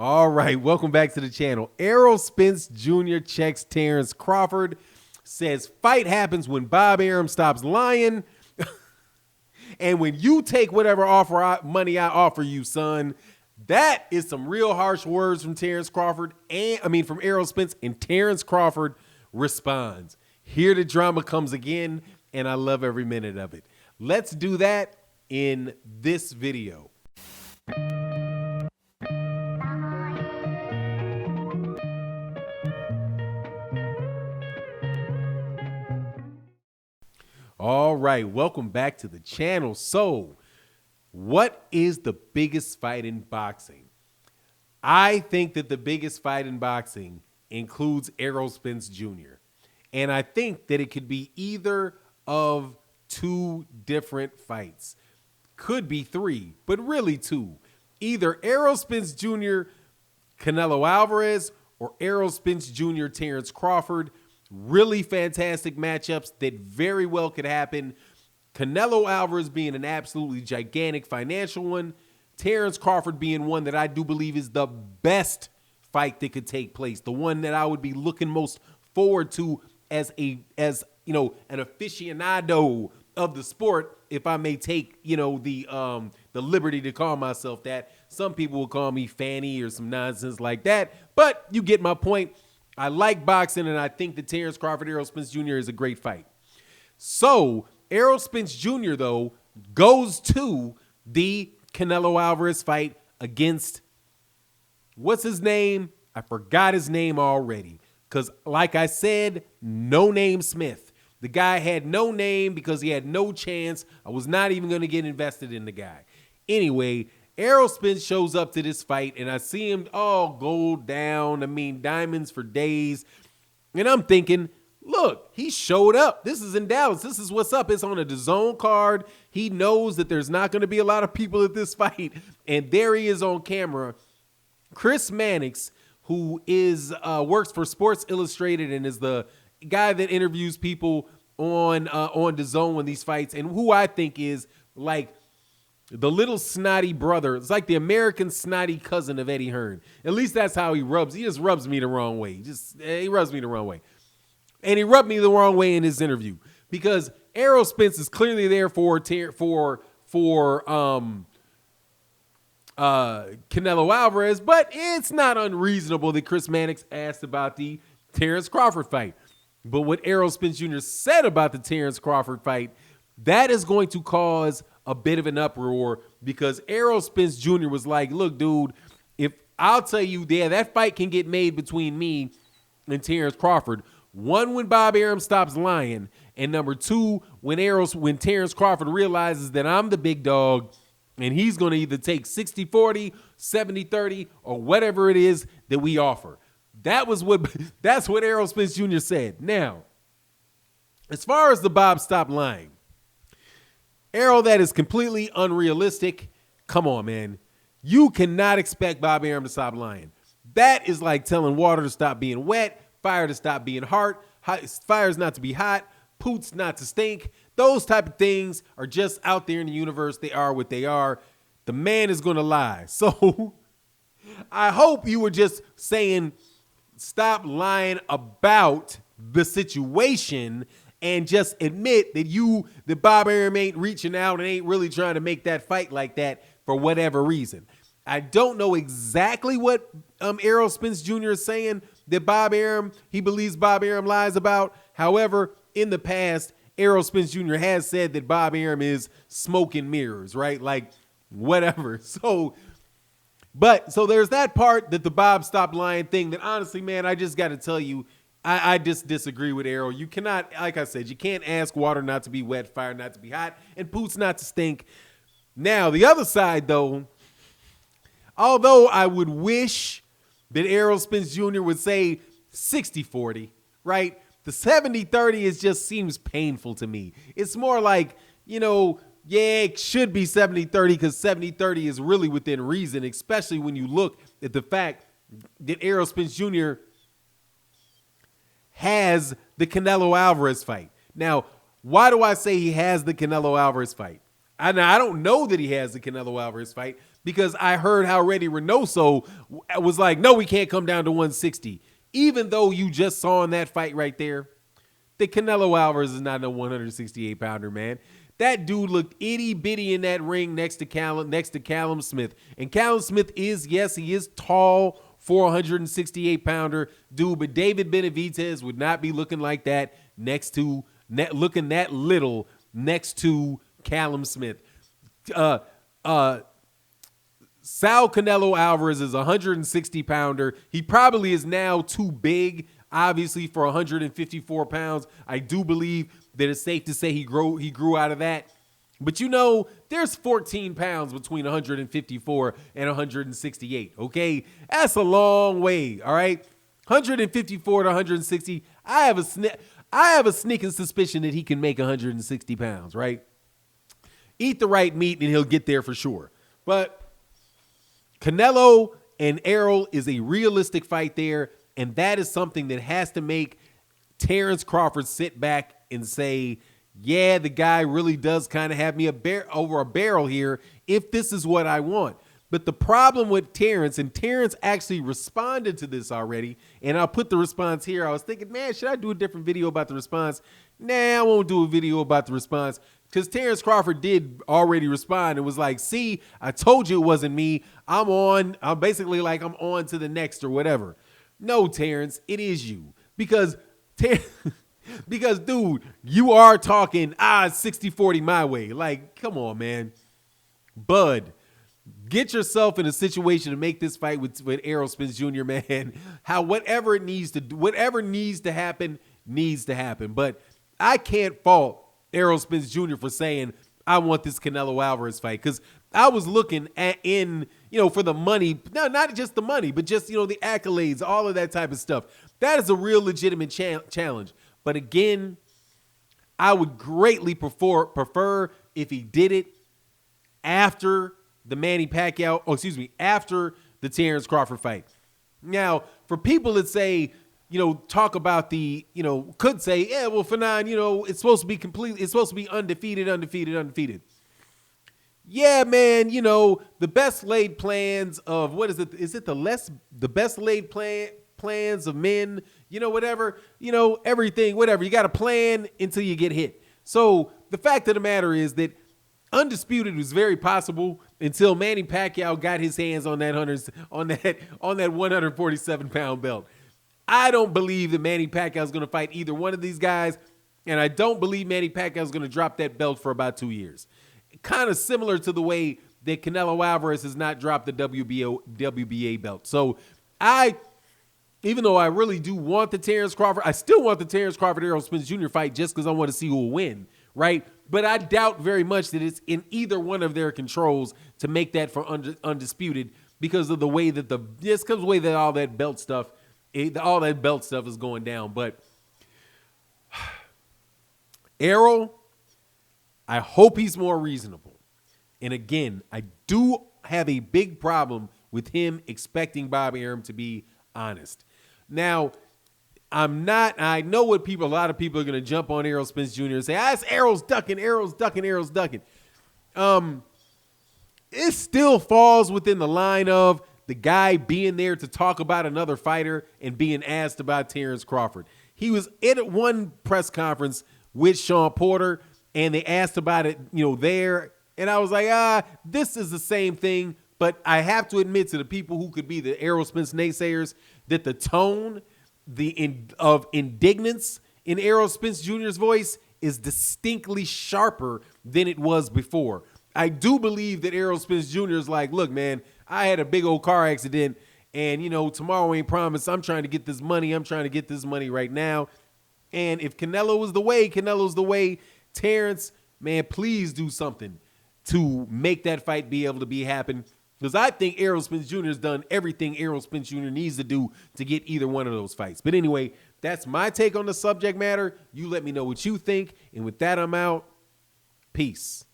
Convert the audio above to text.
All right, welcome back to the channel. Errol Spence Jr. checks Terence Crawford, says fight happens when Bob Arum stops lying, and when you take whatever money I offer you, son. That is some real harsh words from Terence Crawford, from Errol Spence, and Terence Crawford responds. Here the drama comes again, and I love every minute of it. Let's do that in this video. All right, welcome back to the channel. So, what is the biggest fight in boxing? I think that the biggest fight in boxing includes Errol Spence Jr. And I think that it could be either of two different fights. Could be three, but really two. Either Errol Spence Jr., Canelo Alvarez, or Errol Spence Jr., Terence Crawford. Really fantastic matchups that very well could happen. Canelo Alvarez being an absolutely gigantic financial one. Terence Crawford being one that I do believe is the best fight that could take place. The one that I would be looking most forward to as an aficionado of the sport, if I may take, the liberty to call myself that. Some people will call me Fanny or some nonsense like that, but you get my point. I like boxing, and I think that Terence Crawford, Errol Spence Jr. is a great fight. So, Errol Spence Jr., though, goes to the Canelo Alvarez fight against, what's his name? I forgot his name already. Because, like I said, No Name Smith. The guy had no name because he had no chance. I was not even going to get invested in the guy. Anyway, Errol Spence shows up to this fight, and I see him all gold down. Diamonds for days. And I'm thinking, look, he showed up. This is in Dallas. This is what's up. It's on a DAZN card. He knows that there's not going to be a lot of people at this fight. And there he is on camera. Chris Mannix, who is works for Sports Illustrated and is the guy that interviews people on DAZN when these fights, and who I think is like the little snotty brother. It's like the American snotty cousin of Eddie Hearn. At least that's how he rubs. He just rubs me the wrong way. He rubs me the wrong way. And he rubbed me the wrong way in his interview because Errol Spence is clearly there for Canelo Alvarez, but it's not unreasonable that Chris Mannix asked about the Terence Crawford fight. But what Errol Spence Jr. said about the Terence Crawford fight, that is going to cause a bit of an uproar because Errol Spence Jr. was like, look, dude, if I'll tell you, that fight can get made between me and Terence Crawford. One, when Bob Arum stops lying, and number two, when Terence Crawford realizes that I'm the big dog and he's going to either take 60-40, 70-30, or whatever it is that we offer. That's what Errol Spence Jr. said. Now, as far as the Bob stop lying, Errol, that is completely unrealistic. Come on, man. You cannot expect Bob Arum to stop lying. That is like telling water to stop being wet, fire to stop being hot, fires not to be hot, poots not to stink. Those type of things are just out there in the universe. They are what they are. The man is going to lie. So I hope you were just saying stop lying about the situation and just admit that Bob Arum ain't reaching out and ain't really trying to make that fight like that for whatever reason. I don't know exactly what Errol Spence Jr. is saying that he believes Bob Arum lies about. However, in the past, Errol Spence Jr. has said that Bob Arum is smoke and mirrors, right? Like, whatever. So there's that part, that the Bob stop lying thing, that honestly, man, I just got to tell you, I just disagree with Errol. You cannot, like I said, you can't ask water not to be wet, fire not to be hot, and poots not to stink. Now, the other side, though, although I would wish that Errol Spence Jr. would say 60-40, right? The 70-30 just seems painful to me. It's more like, it should be 70-30 because 70-30 is really within reason, especially when you look at the fact that Errol Spence Jr. has the Canelo Alvarez fight. Now, why do I say he has the Canelo Alvarez fight? I don't know that he has the Canelo Alvarez fight because I heard how Reddy Reynoso was like, no, we can't come down to 160. Even though you just saw in that fight right there, the Canelo Alvarez is not no 168 pounder, man. That dude looked itty bitty in that ring next to Callum Smith. And Callum Smith is, yes, he is tall for a 168 pounder dude, but David Benavidez would not be looking like that looking that little next to Callum Smith. Sal Canelo Alvarez is a 160 pounder. He probably is now too big, obviously, for 154 pounds. I do believe that it's safe to say he grew out of that. But there's 14 pounds between 154 and 168, okay? That's a long way, all right? 154 to 160, I have a sneaking suspicion that he can make 160 pounds, right? Eat the right meat and he'll get there for sure. But Canelo and Errol is a realistic fight there, and that is something that has to make Terence Crawford sit back and say, yeah, the guy really does kind of have me over a barrel here if this is what I want. But the problem with Terence, and Terence actually responded to this already, and I'll put the response here. I was thinking, man, should I do a different video about the response? Nah, I won't do a video about the response because Terence Crawford did already respond and was like, see, I told you it wasn't me. I'm basically like, I'm on to the next or whatever. No, Terence, it is you. Because dude, you are talking 60-40 my way. Like, come on, man. Bud, get yourself in a situation to make this fight with Errol Spence Jr., man. Whatever needs to happen needs to happen. But I can't fault Errol Spence Jr. for saying, I want this Canelo Alvarez fight. Because I was looking for the money. No, not just the money, but just, the accolades, all of that type of stuff. That is a real legitimate challenge. But again, I would greatly prefer if he did it after the after the Terence Crawford fight. Now, for people that say, talk about could say, yeah, well, Fanon, it's supposed to be undefeated. Yeah, man, the best laid plans of, what is it? Is it the best laid plans of men, whatever, everything, whatever. You got to plan until you get hit. So the fact of the matter is that undisputed was very possible until Manny Pacquiao got his hands on that 147-pound belt. I don't believe that Manny Pacquiao is going to fight either one of these guys, and I don't believe Manny Pacquiao is going to drop that belt for about 2 years. Kind of similar to the way that Canelo Alvarez has not dropped the WBA belt. So even though I really do want the Terence Crawford, I still want the Terence Crawford Errol Spence Jr. fight just because I want to see who will win, right? But I doubt very much that it's in either one of their controls to make that for undisputed because of the way that all that belt stuff is going down. But Errol, I hope he's more reasonable. And again, I do have a big problem with him expecting Bobby Arum to be honest. Now, I know what a lot of people are going to jump on Errol Spence Jr. and say, it's Errol's ducking. It still falls within the line of the guy being there to talk about another fighter and being asked about Terence Crawford. He was at one press conference with Sean Porter, and they asked about it, there. And I was like, this is the same thing. But I have to admit to the people who could be the Errol Spence naysayers that the tone of indignance in Errol Spence Jr.'s voice is distinctly sharper than it was before. I do believe that Errol Spence Jr. is like, look, man, I had a big old car accident, and, tomorrow ain't promised. I'm trying to get this money. I'm trying to get this money right now. And if Canelo's the way. Terence, man, please do something to make that fight be able to happen. Because I think Errol Spence Jr. has done everything Errol Spence Jr. needs to do to get either one of those fights. But anyway, that's my take on the subject matter. You let me know what you think. And with that, I'm out. Peace.